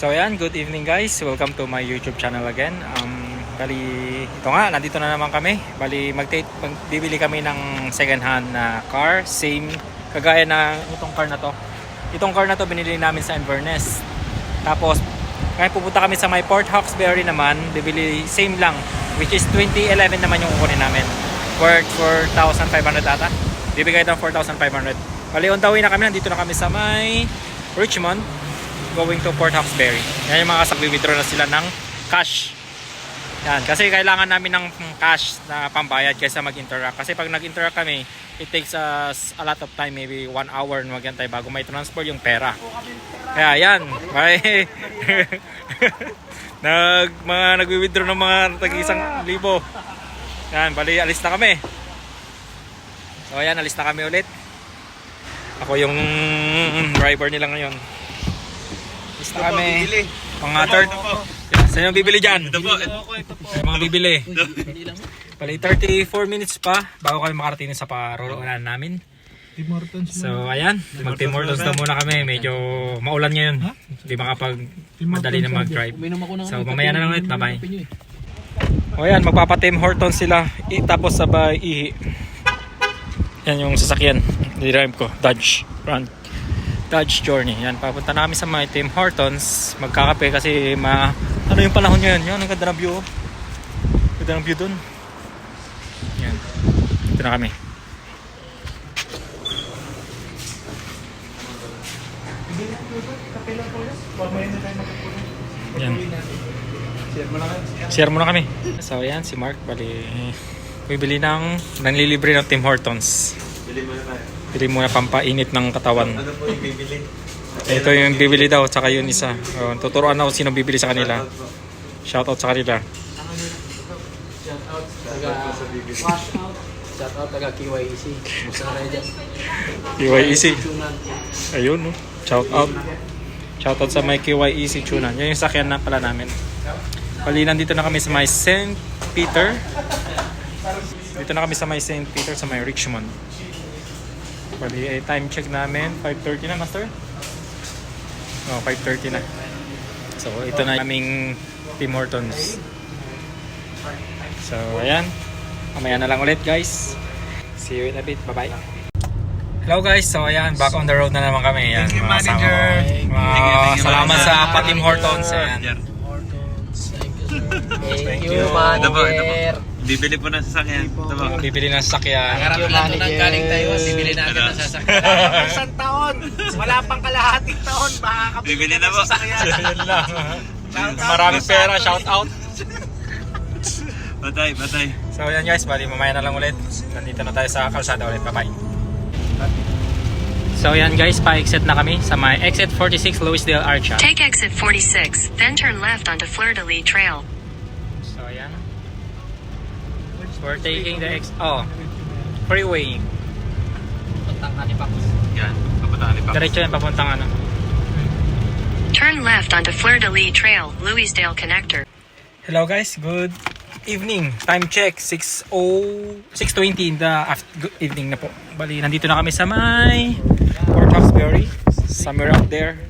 So ayan, good evening guys. Welcome to my YouTube channel again. Bali, ito nga, nandito na naman kami. Bali, magbibili kami ng second hand na car. Same, kagaya na itong car na to. Itong car na to binili namin sa Inverness. Tapos, ngayon pupunta kami sa may Port Hawkesbury naman. Bibili, same lang. Which is 2011 naman yung kukunin namin. Worth 4,500 ata. Bibigay ng 4,500. Bali, on the way na kami. Nandito na kami sa may Richmond. Going to Port Hawkesbury. Yan yung mga kasag, withdraw na sila ng cash. Yan, kasi kailangan namin ng cash na pambayad kaysa mag-interact. Kasi pag nag-interact kami, it takes us a lot of time, maybe 1 hour na magyantay bago may transfer yung pera. Kaya yan, may nagwi-withdraw ng mga tag-1,000. Yan, bali alis na kami. So ayan, alis na kami ulit. Ako yung driver nila ngayon. Alis na kami. Mga third. Saan yung bibili dyan? Ito po. Yung mga bibili. Bali 34 minutes pa bago kami makarating sa paroroonan namin. So ayan, mag Tim Hortons na muna kami. Medyo maulan ngayon. Hindi makapag-madali na mag-drive. So mamaya na lang ulit. Bye-bye. O ayan, magpapa-Tim Hortons sila. Tapos sabay ihi. Yan yung sasakyan. Drive ko. Dodge Journey. Yan, papunta namin sa may Tim Hortons. Magkakape kasi ano yung panahon ngayon. Yan, ang ganda ng view. Ganda ng view dun. Yan. Ito na kami. Yan. Share mo na kami. So yan, si Mark. Bali, bibili nanlilibre ng Tim Hortons. Bili muna pampainit ng katawan. Ano po yung bibili? Ito yung bibili daw, tsaka yun isa. Tuturuan ako sino bibili sa kanila. Shoutout sa kanila. Shoutout taga KYEC. Musta na rin dyan? KYEC. Ayun, no? Shoutout sa may KYEC Tunan. Yan yung sakyan na pala namin. Bali, nandito na kami sa may St. Peter. Dito na kami sa may St. Peter, sa may Richmond. Bali, time check namin. 5:30 na, Master? 5:30 na. So, ito na aming Tim Hortons. So, ayan. Mamaya na lang ulit, guys. See you in a bit. Bye-bye. Hello, guys. So, ayan. Back on the road na naman kami. Ayan, Thank you, manager. Salamat sa Tim Hortons. Ayan. Thank you, manager. Bibili po ng sasakyan. Ito po. Bibili ng sakyan. Harap lang ito ng galing Taiwan, bibili na agad ng sasakyan. Isang taon, wala pang kalahating taon, makakabili Bibili na ng po. sasakyan. Yun lang. Maraming pera. Shout out. Batay. So, ayan, guys. Bali, mamaya na lang ulit. Nandito na tayo sa kalsada ulit. Bye-bye. So, ayan, guys. Pa-exit na kami sa may exit 46 Louisdale Archa. Take exit 46, then turn left onto Fleur-de-Lis Trail. So, ayan. We're taking the freeway. Puntang Halifax. Yan. Papunta ni Pax. Diretso yan, papuntang ano. Turn left onto Fleur-de-Lis Trail, Louisdale Connector. Hello, guys. Good evening. Time check. 6:20 in the evening na po. Bali, nandito na kami sa may Port Hawkesbury. Somewhere out there.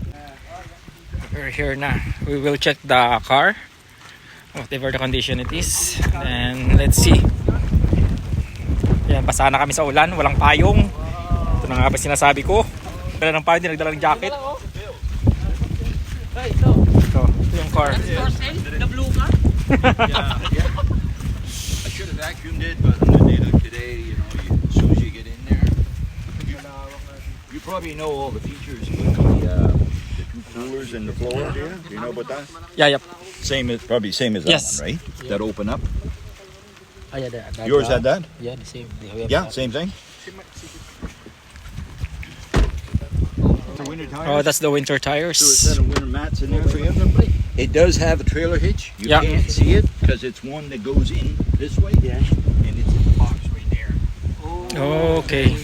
We're here na. We will check the car. Whatever the condition it is. And let's see. Yan, basa na kami sa ulan. Walang payong. Ito na nga ba sinasabi ko. Dala ng payong, nagdala ng jacket. Ito yung car. The blue car? Yeah. I should have vacuumed it, but on the day like today, as soon as you get in there, you probably know all the features with the two coolers and the floor. Do you know about that? Yeah, yep. Same as that Yes. one, right? That open up. Ah, yeah, that Yours had that? Yeah, the same. Yeah, same thing. Winter tires. Oh, that's the winter So a tires. set of winter mats in there for you. It does have a trailer hitch. You Yeah. can't see it because it's one that goes in this way. Yeah. And it's in the box right there. Okay.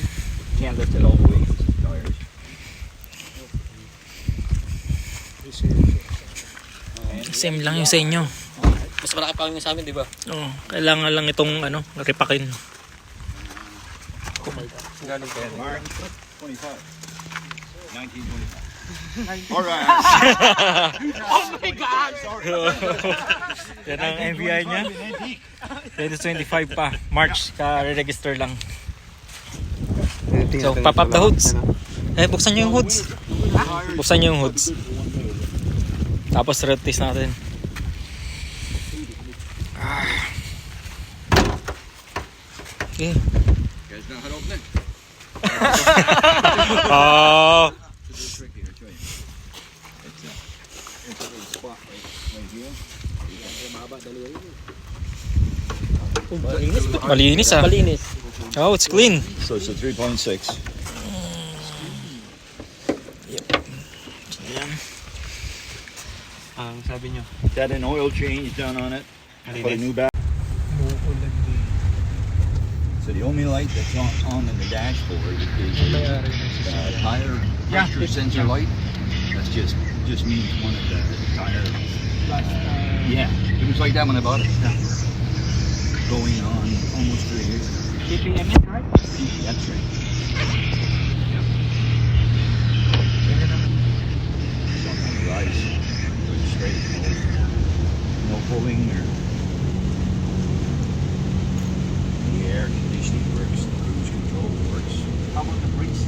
Can't lift it all the way. It's the tires. Same lang yung sa inyo. Mas malaki pa yung sa amin, di ba? Oh, kailangan lang itong ripakin. Mark 25. 1925. All right. Oh my God! Yan ang MVI niya. 2025 pa. March, ka-register lang. So, pop up the hoods. Eh, buksan nyo yung hoods. Buksan nyo yung hoods. Tapos road test natin. Okay. You guys know how to open it? Oh. It's a little tricky, I'll show you. It's a little spot right here. Malinis ah. Malinis. Oh, it's clean. So it's a 3.6. Ang sabi nyo. Got an oil change done on it. Put a new back. So the only light that's on in the dashboard is the tire pressure sensor light. That's just means one of the tire. Yeah, it was like that when I bought it. Going on almost 3 years. TPM, right? That's right. So on the rise, going straight, no pulling or. The air conditioning works, the cruise control works. How about the brakes?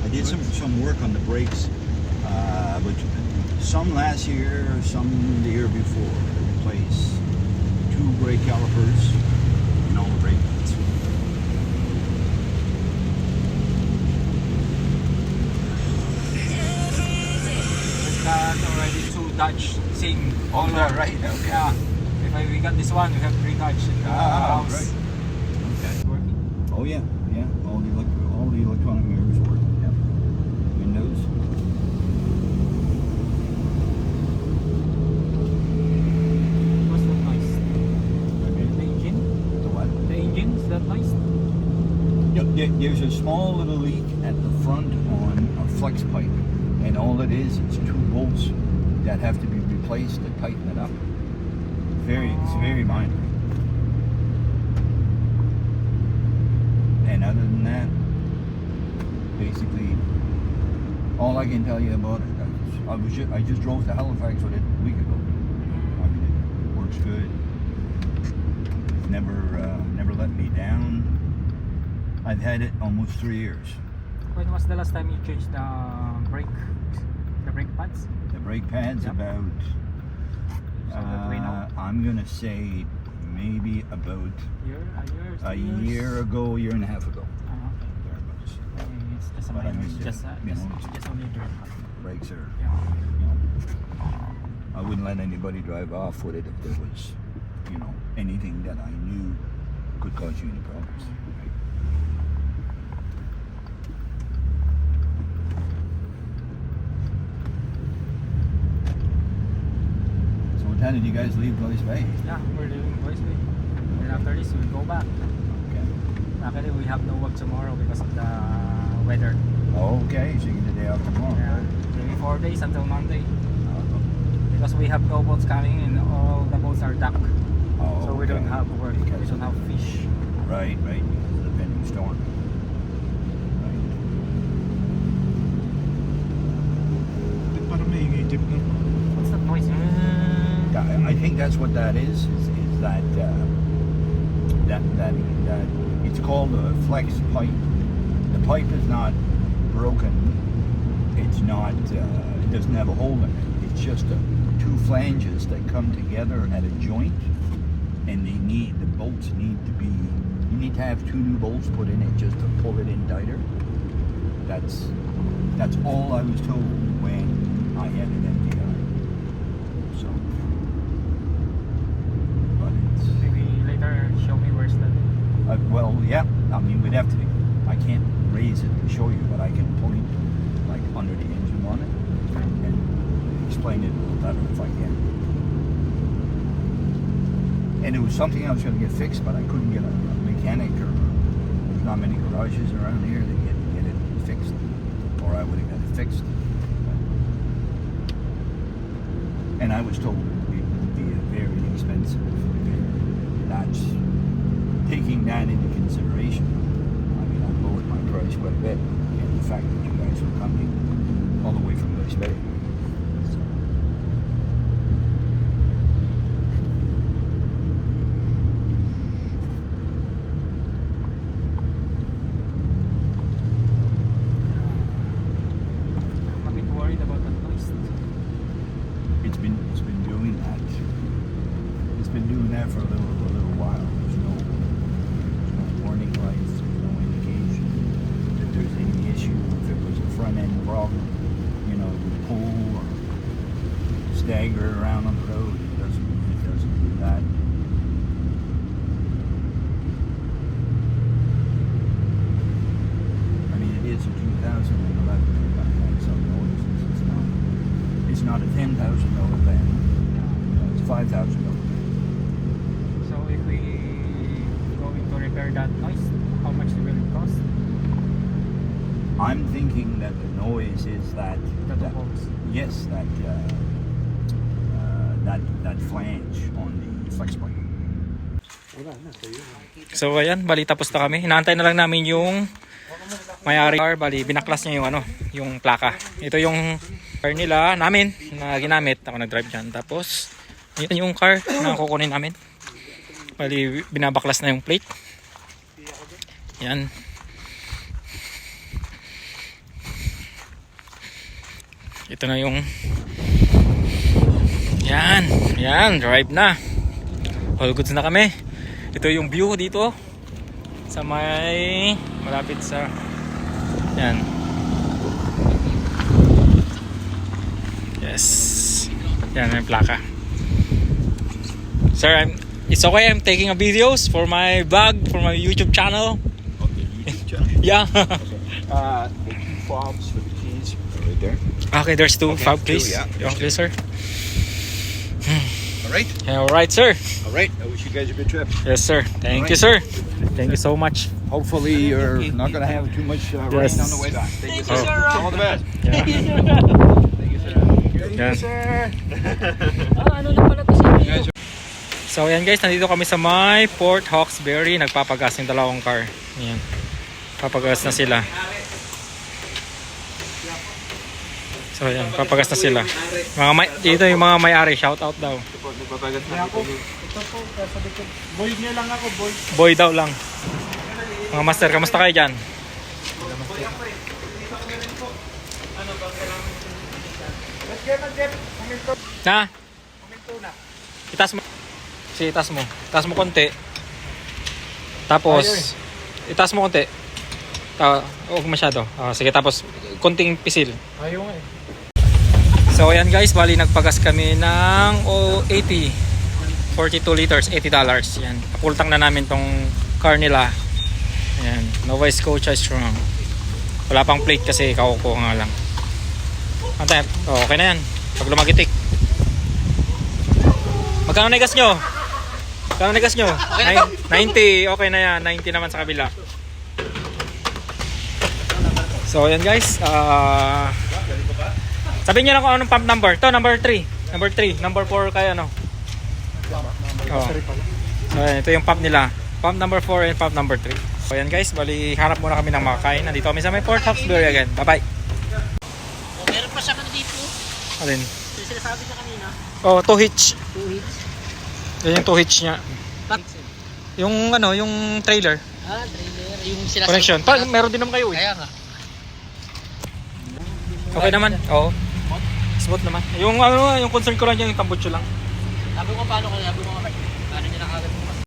I did some work on the brakes, but some last year, some the year before. I replaced 2 brake calipers and all the brake pads. We've got already 2 Dodge same All color. right, okay. Yeah. If we got this one, we have 3 Dodge in the house. Right. Okay. Working. Oh yeah, yeah. All the electronic mirrors work. Yeah. Windows. What's that noise? Okay. The engine? The what? The engine, is that noise? There's a small little leak at the front on a flex pipe, and all it is 2 bolts that have to be replaced to tighten it up. It's very minor. And other than that, basically, all I can tell you about it, I just drove to Halifax with it a week ago. I mean, it works good. It's never let me down. I've had it almost 3 years. When was the last time you changed the brake pads? The brake pads Yep. about. So that we know. I'm gonna say maybe about a year ago, year and a half ago. Okay. Thereabouts. It's just a But I minor, mean, it's just, you know, just only dirt. Brakes are. Yeah. You know, I wouldn't let anybody drive off with it if there was, anything that I knew could cause you any problems. So what time did you guys leave Boys Bay? Yeah, we're doing voice week. And after this, we'll go back. Okay. Actually, we have no work tomorrow because of the weather. Okay, so you get the day off tomorrow. Yeah, maybe 4 days until Monday. Because we have no boats coming and all the boats are docked. Oh, So we don't okay. have work, we don't have fish. Right, because of the pending storm. Right. Parang maingay jeep no? What's that noise? Yeah, I think that's what that is that it's called a flex pipe. The pipe is not broken. It's not. It doesn't have a hole in it. It's just 2 flanges that come together at a joint, and the bolts need to be. You need to have 2 new bolts put in it just to pull it in tighter. That's all I was told when I had an MDI. So, but it's. Maybe later show me where's that. Well, yeah. I mean, we'd have to. I can't raise it and show you, but I can point like under the engine on it and explain it a little better if I can. And it was something I was going to get fixed, but I couldn't get a mechanic, or there's not many garages around here that get it fixed, or I would have got it fixed. And I was told it would be a very expensive repair. That's taking that into consideration. I mean, I lowered my price quite a bit. And fact that you guys were coming all the way from Lewis Bay. I'm a bit worried about that noise. It's been doing that. It's been doing that for a little while. There's no warning lights. There's no indication that there's any issue. If it was a front end problem, you know, to pull or stagger around on the road, it doesn't do that. I mean, it is a 2011 some noises. It's not a $10,000 van. It's $5,000 van. So if we going to repair that noise, how much will it cost? I'm thinking that the noise is that yes, that flange on the flex plate. So ayan, bali tapos na kami. Inaantay na lang namin yung may-ari car, bali binaklas niya yung yung plaka. Ito yung car nila namin na ginamit. Ako nag-drive diyan. Tapos yun yung car na kukunin namin. Bali binabaklas na yung plate. Yan. Ito na yung yan, drive na. All goods na kami. Ito yung view dito sa may malapit sa yan. Yes. Yan yung plaka. Sir, it's okay. I'm taking a videos for my vlog, for my YouTube channel. Okay, YouTube channel. Yeah. The two fobs for the keys are right there. Okay, there's two Okay, fob, two, please. yeah. Okay, sir. All right. Yeah, all right, sir. All right. I wish you guys a good trip. Yes, sir. Thank All you, sir. Thank you so much. Hopefully you're not going to have too much rain Yes. on the way back. Thank you, sir. All the best. Yeah. Yan. So ayan guys, nandito kami sa may Port Hawkesbury. Nagpapagas yung dalawang car. Ayan. Papagas na sila. So ayan, papagas na sila. Dito yung mga may-ari, shout out daw. Ito po, sabi ko, boy niya lang ako, boy. Boy daw lang. Mga master, kamusta kayo dyan? Let's get na, Jeff. Kuminto. Ha? Kuminto na. Itas mo. Sige, itas mo. Itas mo konti. Tapos, itas mo konti. Huwag masyado. Sige, tapos, konting pisil. Ayaw nga eh. So, ayan guys, bali nagpagas kami ng 80. 42 liters, $80. Yan. Kapultang na namin tong car nila. Ayan. Nova Scotia Strong. Wala pang plate kasi kauko nga lang. Antay, okay na yan. Pag lumagitik. Magkano na gas nyo? Magkano na gas nyo? 90. Okay na yan. 90 naman sa kabila. So, ayan guys. Sabihin nyo lang kung anong pump number. Ito, number 3. Number 3. Number 4 kaya ano. Oh. So, ayan, ito yung pump nila. Pump number 4 and pump number 3. So, ayan guys. Bali, hanap muna kami ng makakain. Nandito kami sa may Port Hawkesbury again. Bye-bye. Meron pa siya dito. Alin? Sinasabi niya kanina. Oh, 2 hitch. 2 hits. Yan yung 2 hitch niya. Yung ano, yung trailer. Trailer. Yung sinasabi. Connection. Meron din naman kayo eh. Kaya nga. Okay naman. Oo. Smooth naman. Yung ano, yung concern ko lang yung tambutso lang. Sabi ko paano niya nakagad mo.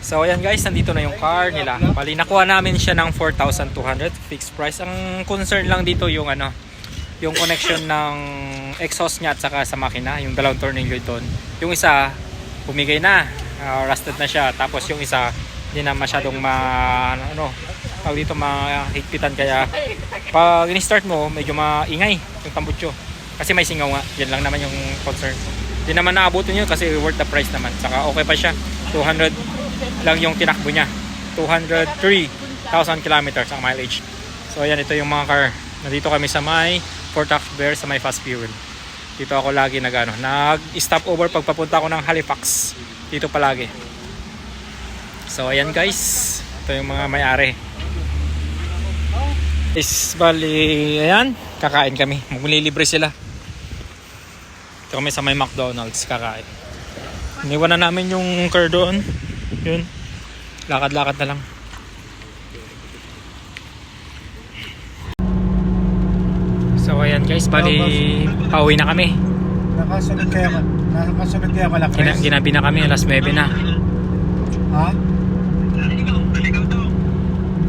So ayan guys, nandito na yung car nila. Bali nakuha namin siya ng 4,200 fixed price. Ang concern lang dito yung ano, yung connection ng exhaust niya at saka sa makina, yung dalawang tornilyo doon. Yung isa bumigay na, rusted na siya. Tapos yung isa hindi na masyadong dito mahigpitan, kaya pag in-start mo medyo maingay yung tambutso. Kasi may singaw nga. Yan lang naman yung concern. Hindi naman naabutin yun kasi worth the price naman. Saka okay pa siya. 200 lang yung tinakbo niya. 203,000 kilometers ang mileage. So ayan, ito yung mga car. Nandito kami sa may Port Hawkesbury sa may fast fuel. Dito ako lagi nag-stop over pag papunta ako ng Halifax. Dito palagi. So ayan guys, ito yung mga may-ari. Is bali, ayan, kakain kami. Maglilibre sila. Ito kami sa may McDonald's, kakain. Iniwan na namin yung car doon. Yun. Lakad-lakad na lang. So ayan guys, bali pauwi na kami. Nakasunod kaya pala, Chris? Ginabi na kami, alas 9 na. Ha?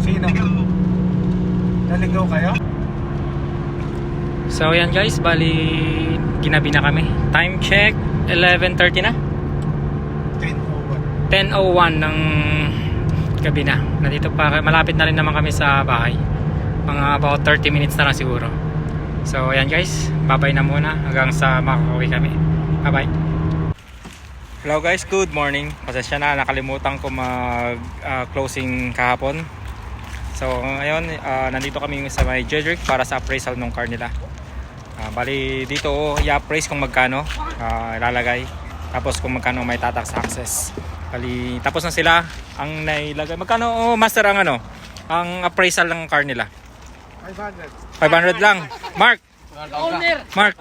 Sino? Naligaw kayo? So ayan guys, bali ginabi na kami. Time check, 11:30 na. 10:01 ng gabi na. Nandito pa, malapit na rin naman kami sa bahay. Mga about 30 minutes na lang siguro. So ayan guys, bye-bye na muna hanggang sa makakauwi kami. Bye-bye. Hello guys, good morning. Pasensya na, nakalimutan ko mag closing kahapon. So ngayon, nandito kami sa may Jedrick para sa appraisal ng car nila. Bali dito, i-appraise kung magkano ilalagay. Tapos kung magkano may tax access. Bali, tapos na sila ang nailagay. Magkano, master, ang ano? Ang appraisal ng car nila? 500 lang. Mark! Owner! Mark!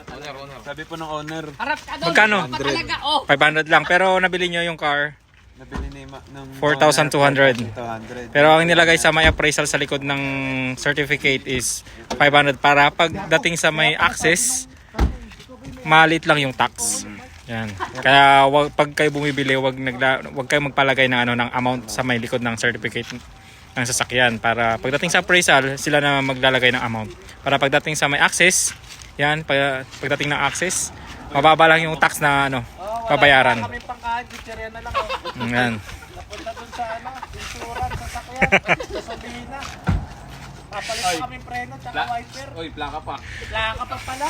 Sabi po ng owner, Harap ka doon! Magkano? Napakalaga, oh! 500 lang. Pero nabili nyo yung car, nabili ni ng 4,200. 4,200. Pero ang nilagay sa may appraisal sa likod ng certificate is 500 para pagdating sa may access, malit lang yung tax. Yan. Kaya pag kayo bumibili, wag kayo magpalagay ng ano ng amount sa may likod ng certificate ng sasakyan para pagdating sa appraisal, sila na maglalagay ng amount. Para pagdating sa may access, yan, pagdating ng access, mababa lang yung tax na ano, babayaran. Kami pangkain, chichirya na lang. Oh. Yan. Napunta dun sa insurance, sa sakyan, sasabihin na. Papalit pa kami preno, tsaka wiper. Uy, plaka pa. Plaka pa pala.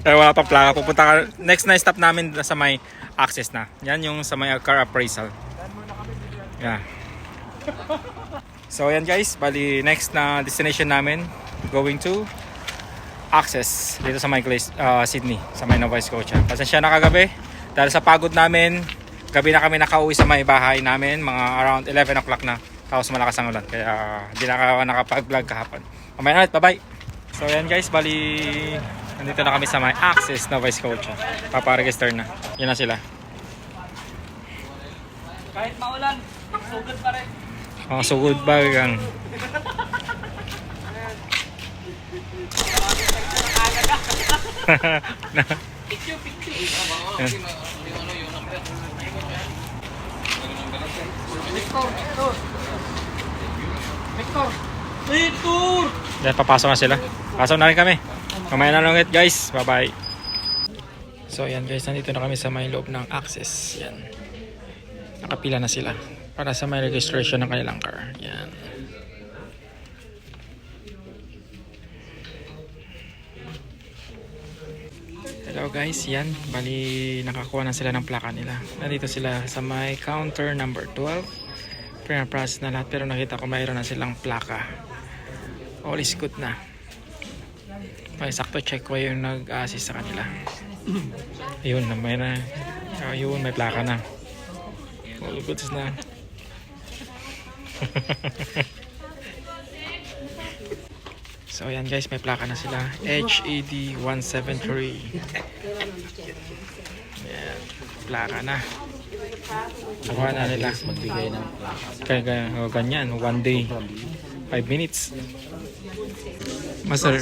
Kaya wala pang plaka. Pupunta ka, next na stop namin sa may access na. Yan yung sa may car appraisal. Yeah. So yan guys, bali next na destination namin, going to access dito sa may Sydney, sa may Nova Scotia. Pasensya na kagabi dahil sa pagod namin. Gabi na kami nakauwi sa may bahay namin, mga around 11 o'clock na. Tapos malakas ang ulan, kaya hindi na nakapag-vlog kahapon. Mamaya na ulit, bye-bye. So yan guys, bali nandito na kami sa may access Nova Scotia. Paparegister na. Yan na sila. Kahit maulan, sugod pa rin. Oh, so good bag ang Victor! Yan, papasok na sila. Pasok na rin kami. Mamaya na lang ulit guys. Bye bye. So yan guys, nandito na kami sa may loob ng access. Yan. Nakapila na sila para sa may registration ng kanilang car. Yan. Hello guys, yan. Bali nakakuha na sila ng plaka nila. Nandito sila sa may counter number 12. Pre-process na lahat pero nakita ko mayroon na silang plaka. All is good na. May sakto check ko yung nag-assist sa kanila. Ayun, may na. Ayun, may plaka na. All goods na. So ayan guys, may plaka na sila. HED 173. Ayan, plaka na. Nakuha na nila. Magbigay ng plaka. Kaya ganyan, 1 day, 5 minutes. Master,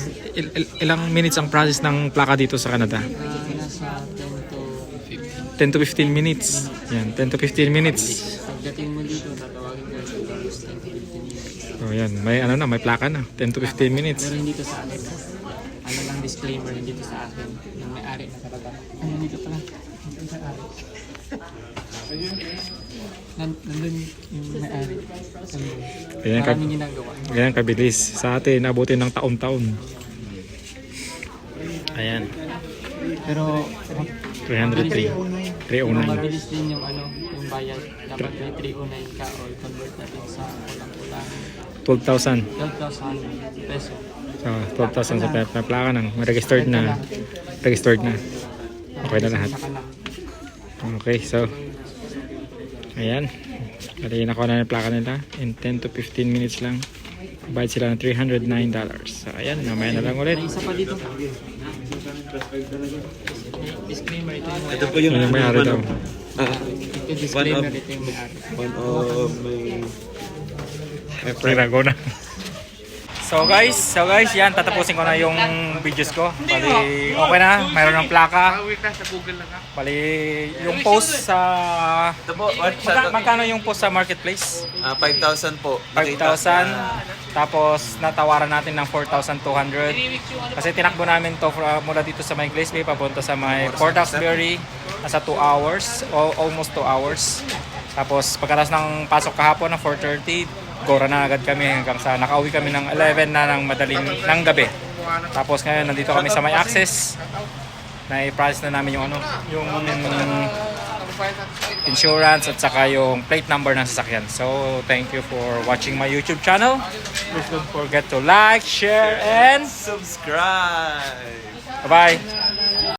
ilang minutes ang process ng plaka dito sa Canada? Nasa 10 to 15 minutes. Yan, 10 to 15 minutes. Pagdating mo dito, tatawagin ka sa tapos 10 to 15 minutes. So yan, may ano na, may plaka na. 10 to 15 minutes. Pero hindi to sa akin. Ano lang disclaimer, hindi to sa akin. Yung may-ari na talaga. Ano dito pala? Dito sa ari. Nandun yung may-ari. Ganyan, Maraming ginagawa. ganyan kabilis. Sa atin, abutin ng taon-taon. Ayan, Pero 303. 309. mabilis din yung ano, yung bayad. Dapat may 309 ka or convert natin sa kulang-kulang 12,000. 12,000 peso. So, 12,000 sa plaka nang registered na. Registered na. Okay na lahat. Saka na. Okay, so ayan. Bali nakuha na yung plaka nila in 10 to 15 minutes lang. Bayad sila ng $309. So, ayan, mamaya na lang ulit. May isa pa dito. Disclaimer, ito yung Ito po yung Ano yung may-ari daw? Ito disclaimer, ito yung may-ari. one of my Tinago na. So guys, yan, tatapusin ko na yung videos ko. Bali, okay na, mayroon ng plaka. Bali, yung post sa... magkano yung post sa marketplace? 5,000 po. 5,000. Tapos, natawaran natin ng 4,200. Kasi tinakbo namin to mula dito sa may Glace Bay, papunta sa may Port Hawkesbury. Nasa 2 hours, o almost 2 hours. Tapos, pagkatapos ng pasok kahapon ng 4:30, gora na agad kami hanggang sa nakauwi kami ng 11 na ng gabi. Tapos ngayon nandito kami sa may access. Na-i-process na namin yung yung insurance at saka yung plate number ng sasakyan. So, thank you for watching my YouTube channel. Please don't forget to like, share, and Subscribe! bye-bye!